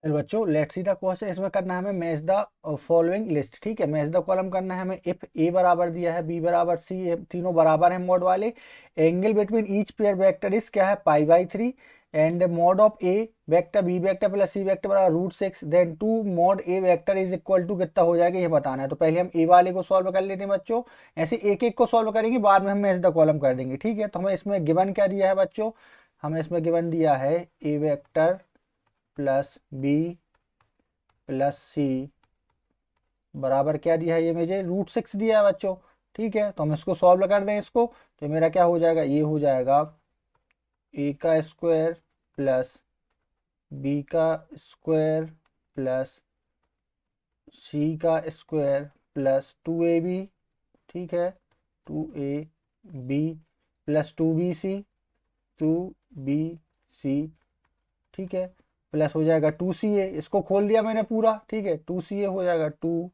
फिर बच्चों let's see the question, इसमें करना है हमें मैच द फॉलोइंग लिस्ट। ठीक है, मैच द कॉलम करना है हमें। इफ ए बराबर दिया है, बी बराबर सी, तीनों बराबर है मॉड वाले। Angle between each pair vector is क्या है, π/3। And mod of A vector B vector plus C vector बराबर √6, then two mod A vector is equal to कितना हो जाएगा ये बताना है। तो पहले हम ए वाले को सॉल्व कर लेते हैं बच्चों, ऐसे एक एक को सॉल्व करेंगे, बाद में हम मैच द कॉलम कर देंगे। ठीक है, तो हमें इसमें गिवन क्या दिया है बच्चों, हमें इसमें गिवन दिया है ए वेक्टर प्लस बी प्लस सी बराबर क्या दिया है, ये मुझे √6 दिया है बच्चों। ठीक है, तो हम इसको सॉल्व कर दें इसको, तो मेरा क्या हो जाएगा, ये हो जाएगा ए का स्क्वायर प्लस बी का स्क्वायर प्लस सी का स्क्वायर प्लस 2ab। ठीक है, 2ab प्लस 2bc। ठीक है, प्लस हो जाएगा 2ca, इसको खोल दिया मैंने पूरा। ठीक है, 2ca हो जाएगा 2ca।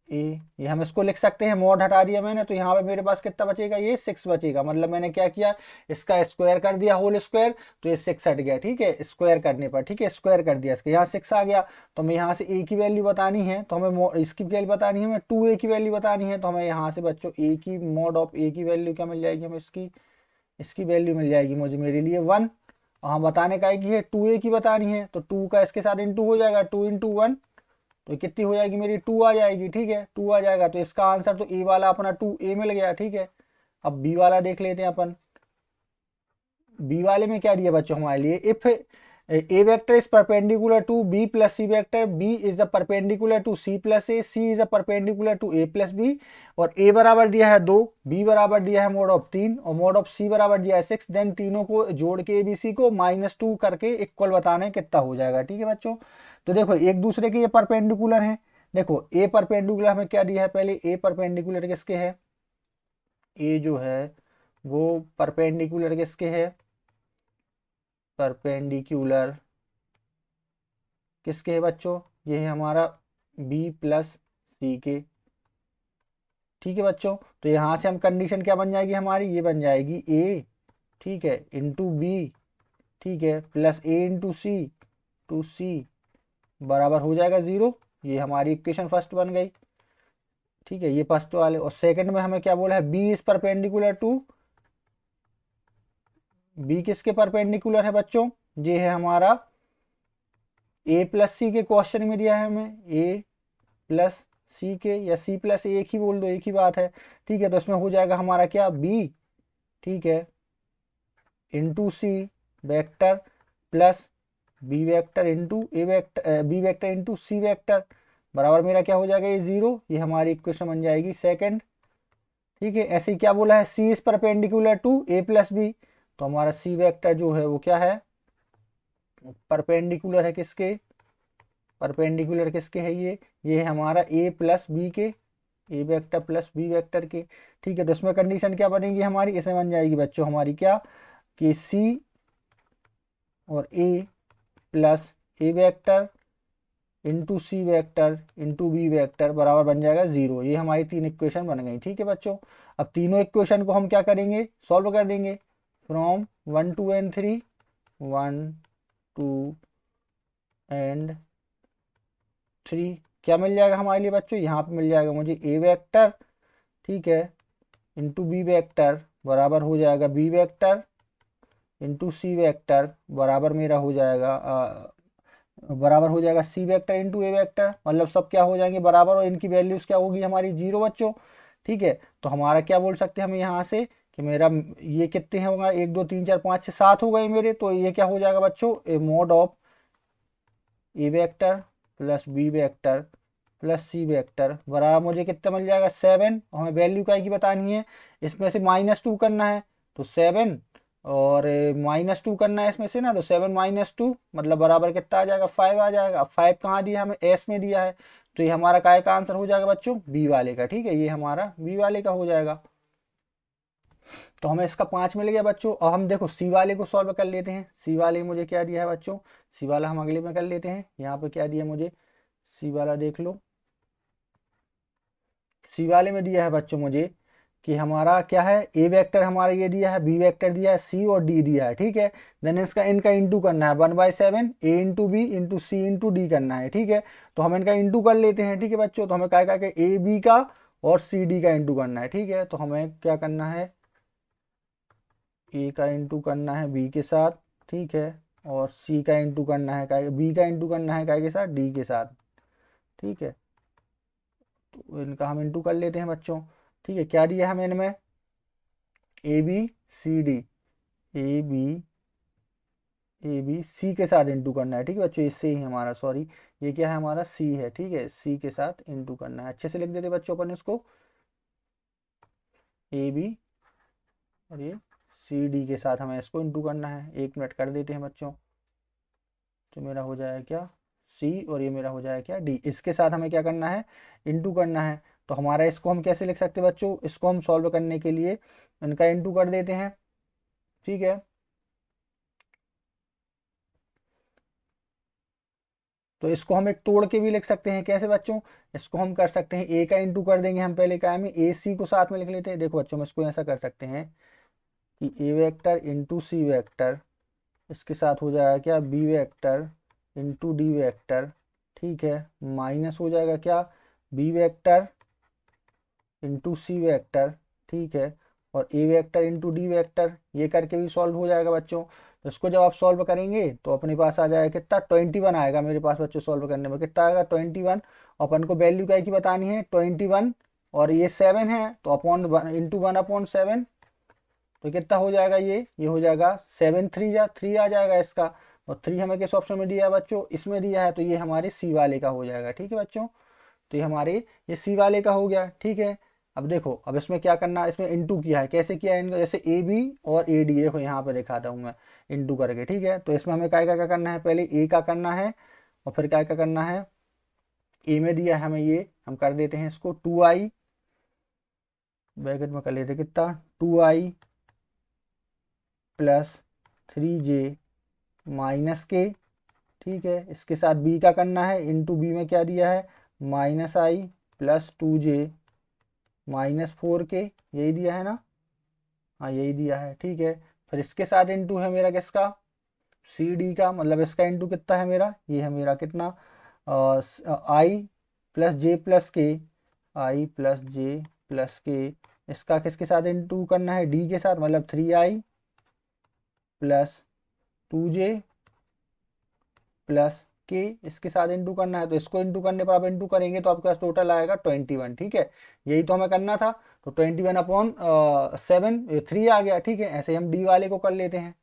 ये हम इसको लिख सकते हैं, मॉड हटा दिया मैंने, तो यहाँ पे मेरे पास कितना बचेगा, ये 6 बचेगा। मतलब मैंने क्या किया, इसका स्क्वायर कर दिया होल स्क्वायर, तो ये 6 हट गया। ठीक है, स्क्वायर करने पर, ठीक है, स्क्वायर कर दिया इसका, यहाँ 6 आ गया। तो हमें यहाँ से ए की वैल्यू बतानी है, तो हमें इसकी वैल्यू बतानी है, हमें 2a की वैल्यू बतानी है। तो हमें यहाँ से बच्चों ए की मॉड ऑफ ए की वैल्यू क्या मिल जाएगी, हमें इसकी इसकी वैल्यू मिल जाएगी मुझे, मेरे लिए 1। और हम बताने का है कि है 2a की बतानी है, तो 2 का इसके साथ इंटू हो जाएगा, 2 × 1, तो कितनी हो जाएगी मेरी, 2 आ जाएगी। ठीक है, 2 आ जाएगा, तो इसका आंसर तो ए वाला अपना 2a मिल गया। ठीक है, अब बी वाला देख लेते हैं अपन। बी वाले में क्या दिया बच्चों हमारे लिए, if A vector is perpendicular to B plus C vector, B is the perpendicular to C plus A, C is the perpendicular to A plus B, और ए बराबर दिया है 2, बी बराबर दिया है मोड ऑफ 3, और मोड ऑफ सी बराबर दिया है 6। देन तीनों को जोड़ के एबीसी को -2 करके इक्वल बताना है कितना हो जाएगा। ठीक है बच्चों, तो देखो एक दूसरे के ये परपेंडिकुलर हैं। देखो ए परपेंडिकुलर हमें क्या दिया है, पहले ए परपेंडिकुलर किसके है, ए जो है वो परपेंडिकुलर किसके है, परपेंडिकुलर किसके है बच्चों, ये है हमारा बी प्लस सी के। ठीक है बच्चों, तो यहाँ से हम कंडीशन क्या बन जाएगी हमारी, ये बन जाएगी ए, ठीक है, इंटू बी, ठीक है, plus A into C, two C बराबर हो जाएगा 0। ये हमारी इक्वेशन फर्स्ट बन गई। ठीक है, ये फर्स्ट वाले, और सेकंड में हमें क्या बोला है, B is perpendicular to, B किसके परपेंडिकुलर है बच्चों, ये है हमारा ए प्लस सी के, क्वेश्चन में दिया है हमें ए प्लस सी के, या सी प्लस ए, एक ही बोल दो, एक ही बात है। ठीक है, तो इसमें हो जाएगा हमारा क्या, बी, ठीक है, into C vector plus B vector into A vector, B vector into C vector बराबर मेरा क्या हो जाएगा, ये 0। ये हमारी इक्वेशन बन जाएगी सेकंड। ठीक है, ऐसे ही क्या बोला है, C is perpendicular to A plus B, तो हमारा सी वेक्टर जो है वो क्या है, परपेंडिकुलर है किसके, परपेंडिकुलर किसके है ये है हमारा ए प्लस बी के, ए वेक्टर प्लस बी वेक्टर के। ठीक है, तो इसमें कंडीशन क्या बनेगी हमारी, इसमें बन जाएगी बच्चों हमारी क्या, कि सी और ए प्लस ए vector into C vector into B vector बराबर बन जाएगा 0। ये हमारी 3 इक्वेशन बन गई। ठीक है बच्चों, अब तीनों इक्वेशन को हम क्या करेंगे, सॉल्व कर देंगे फ्रॉम 1 2 एंड 3, 1 2 एंड 3। क्या मिल जाएगा हमारे लिए बच्चों, यहाँ पे मिल जाएगा मुझे ए वेक्टर, ठीक है, इंटू बी वेक्टर बराबर हो जाएगा B vector into C vector बराबर मेरा हो जाएगा बराबर हो जाएगा C vector into A vector, मतलब सब क्या हो जाएंगे बराबर, और इनकी वैल्यूज क्या होगी हमारी 0 बच्चों। ठीक है, तो हमारा क्या बोल सकते हैं हम यहाँ से, कि मेरा ये कितने होगा, 1 2 3 4 5 6 7 हो गए मेरे, तो ये क्या हो जाएगा बच्चों, A mod of A vector plus B vector plus C vector बराबर मुझे कितना मिल जाएगा 7। और हमें वैल्यू क्या की बतानी है, इसमें से -2 करना है, तो 7, और -2 करना है इसमें से ना, तो 7 -2 मतलब बराबर कितना आ जाएगा, 5 आ जाएगा। अब 5 कहाँ दिया हमें, एस में दिया है, तो ये हमारा काय का आंसर हो जाएगा बच्चों, बी वाले का। ठीक है, ये हमारा बी वाले का हो जाएगा। तो हमें इसका 5 मिल गया बच्चों। अब हम देखो सी वाले को सॉल्व कर लेते हैं। सी वाले मुझे क्या दिया है बच्चों, सी वाला हम अगले में कर लेते हैं। यहाँ पे क्या दिया मुझे, सी वाला देख लो, सी वाले में दिया है बच्चों मुझे कि हमारा क्या है, ए वेक्टर हमारा ये दिया है, बी वेक्टर दिया है, सी और डी दिया है, ठीक है। देन इसका इनका इंटू करना है 1/7 ए into B into C into D करना है, ठीक है। तो हम इनका इंटू कर लेते हैं, ठीक है बच्चों। तो हमें क्या क्या ए बी का और सी डी का इंटू करना है, ठीक है। तो हमें क्या करना है, ए का इंटू करना है बी के साथ, ठीक है, और सी का इंटू करना है, बी का इंटू करना है काय के साथ, डी के साथ, ठीक है। तो इनका हम इंटू कर लेते हैं बच्चों, ठीक है। क्या दिया हमें इनमें, A B C D, A B A B C के साथ इंटू करना है, ठीक है बच्चों। इससे ही हमारा, सॉरी, ये क्या है हमारा सी है, ठीक है, सी के साथ इंटू करना है। अच्छे से लिख देते बच्चों अपन इसको, ए बी और ये सी डी के साथ हमें इसको इंटू करना है। 1 मिनट कर देते हैं बच्चों, तो मेरा हो जाएगा क्या, सी, और ये मेरा हो जाएगा क्या, डी। इसके साथ हमें क्या करना है, इंटू करना है। तो हमारा इसको हम कैसे लिख सकते हैं बच्चों, इसको हम सॉल्व करने के लिए इनका इंटू कर देते हैं, ठीक है। तो इसको हम एक तोड़ के भी लिख सकते हैं, कैसे बच्चों, इसको हम कर सकते हैं, ए का इंटू कर देंगे हम पहले क्या में, ए सी को साथ में लिख लेते हैं। देखो बच्चों, हम इसको ऐसा कर सकते हैं कि A vector into C vector, इसके साथ हो जाएगा क्या, B vector into D vector, ठीक है, माइनस हो जाएगा क्या, B vector into C vector, ठीक है, और A vector into D vector. ये करके भी सॉल्व हो जाएगा बच्चों। तो इसको जब आप सॉल्व करेंगे तो अपने पास आ जाएगा कितना, 21 आएगा मेरे पास बच्चों। सॉल्व करने में कितना आएगा, 21। अपन को वैल्यू क्या की बतानी है, 21, और ये 7 है तो अपॉन इंटू 1/7। तो कितना हो जाएगा, ये हो जाएगा 7 3 या 3 आ जाएगा इसका। और 3 हमें किस ऑप्शन में दिया है बच्चों, इसमें दिया है, तो ये हमारे सी वाले का हो जाएगा, ठीक है बच्चों। तो ये हमारे ये सी वाले का हो गया, ठीक है। अब देखो, अब इसमें क्या करना है, इसमें इंटू किया है, कैसे किया है इनको, जैसे ए बी और ए डी, देखो यहाँ पे दिखाता हूँ मैं इंटू करके, ठीक है। तो इसमें हमें क्या क्या करना है, पहले ए का करना है, और फिर क्या क्या करना है, ए में दिया है हमें ये, हम कर देते हैं इसको 2i, ब्रैकेट में कर लेते कितना, 2i प्लस 3j माइनस के, ठीक है। इसके साथ बी का करना है, इंटू बी में क्या दिया है, -i प्लस 2j -4k, यही दिया है ना, हाँ यही दिया है, ठीक है। फिर इसके साथ इंटू है मेरा किसका, सी डी का, मतलब इसका इंटू कितना है मेरा, ये है मेरा कितना, आई प्लस जे प्लस के, आई प्लस जे प्लस के। इसका किसके साथ इंटू करना है, डी के साथ, मतलब 3i प्लस 2j प्लस के, इसके साथ इंटू करना है। तो इसको इंटू करने पर आप इंटू करेंगे तो आपके पास टोटल आएगा 21, ठीक है। यही तो हमें करना था। तो 21/7 3 आ गया, ठीक है। ऐसे हम डी वाले को कर लेते हैं।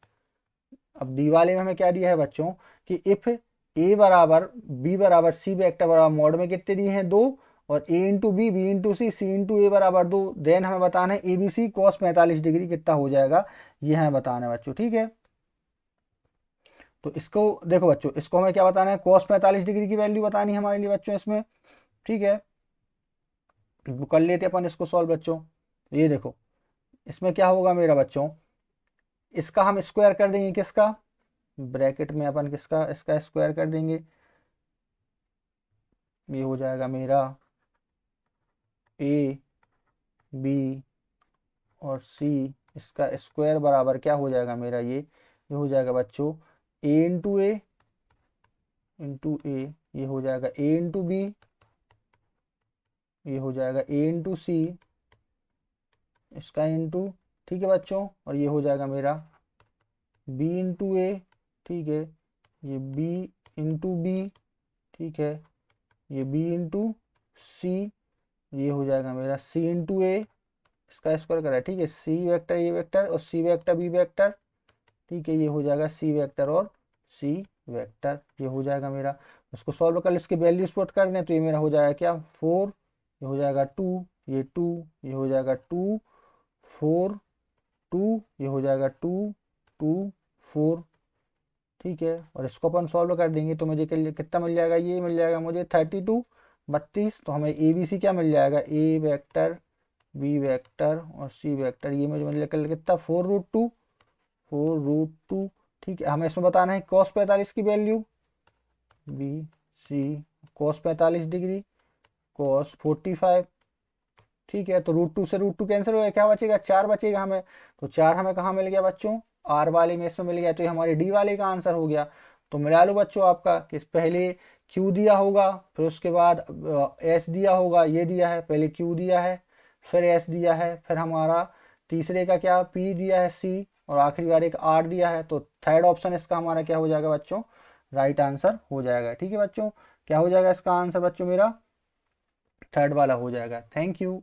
अब डी वाले में हमें क्या दिया है बच्चों, कि इफ ए बराबर बी बराबर सी वेक्टर बराबर मॉड में कितने दिए हैं, 2, और A into B, B into C into A बराबर 2, देन हमें बताना है A B C cos 45 degree कितना हो जाएगा, ये हमें बताना है बच्चों, ठीक है। तो इसको देखो बच्चों, इसको हमें क्या बताना है, cos 45 डिग्री की वैल्यू बतानी है हमारे लिए बच्चों इसमें, ठीक है। तो कर लेते अपन इसको सॉल्व बच्चों। ये देखो, इसमें क्या होगा मेरा बच्चों, इसका हम स्क्वायर कर देंगे, किसका, ब्रैकेट में अपन किसका, इसका स्क्वायर कर देंगे। ये हो जाएगा मेरा ए बी और सी, इसका स्क्वायर बराबर क्या हो जाएगा मेरा, ये हो जाएगा बच्चों ए इंटू ए, ये हो जाएगा ए इंटू बी, ये हो जाएगा ए इंटू सी, इसका इंटू, ठीक है बच्चों, और ये हो जाएगा मेरा बी इंटू ए, ठीक है, ये बी इंटू बी, ठीक है, ये बी इंटू सी, ये हो जाएगा मेरा सी इंटू ए, इसका स्क्वायर करा, ठीक है, सी वेक्टर ये वेक्टर और सी वेक्टर बी वेक्टर, ठीक है, ये हो जाएगा सी वेक्टर और सी वेक्टर, ये हो जाएगा मेरा। इसको सॉल्व कर, इसके वैल्यूज पुट कर दें तो ये मेरा हो जाएगा क्या, 4, ये हो जाएगा 2, ये 2, ये हो जाएगा 2 4 2, ये हो जाएगा 2 2 4, ठीक है। और इसको अपन सॉल्व कर देंगे तो मुझे कितना मिल जाएगा, ये मिल जाएगा मुझे 32 32। तो हमें ए बी सी क्या मिल जाएगा, ए वेक्टर बी वेक्टर और सी वेक्टर, ये मुझे मिल जाएगा कितना, 4√2 4√2, ठीक है। हमें इसमें बताना है cos 45 की value, B C cos 45 degree cos 45, ठीक है, तो √2 से √2 कैंसिल हो गया, क्या बचेगा, 4 बचेगा हमें। तो 4 हमें कहाँ मिल गया बच्चों, आर वाले में इसमें मिल गया, तो ये हमारे डी वाले का आंसर हो गया। तो मिला लो बच्चों आपका कि पहले क्यू दिया होगा, फिर उसके बाद एस दिया होगा, ये दिया है, पहले क्यू दिया है, फिर एस दिया है, फिर हमारा तीसरे का क्या पी दिया है, सी, और आखिरी बार एक आर दिया है। तो थर्ड ऑप्शन इसका हमारा क्या हो जाएगा बच्चों, राइट आंसर हो जाएगा। ठीक है बच्चों, क्या हो जाएगा इसका आंसर बच्चों मेरा, थर्ड वाला हो जाएगा। Thank you.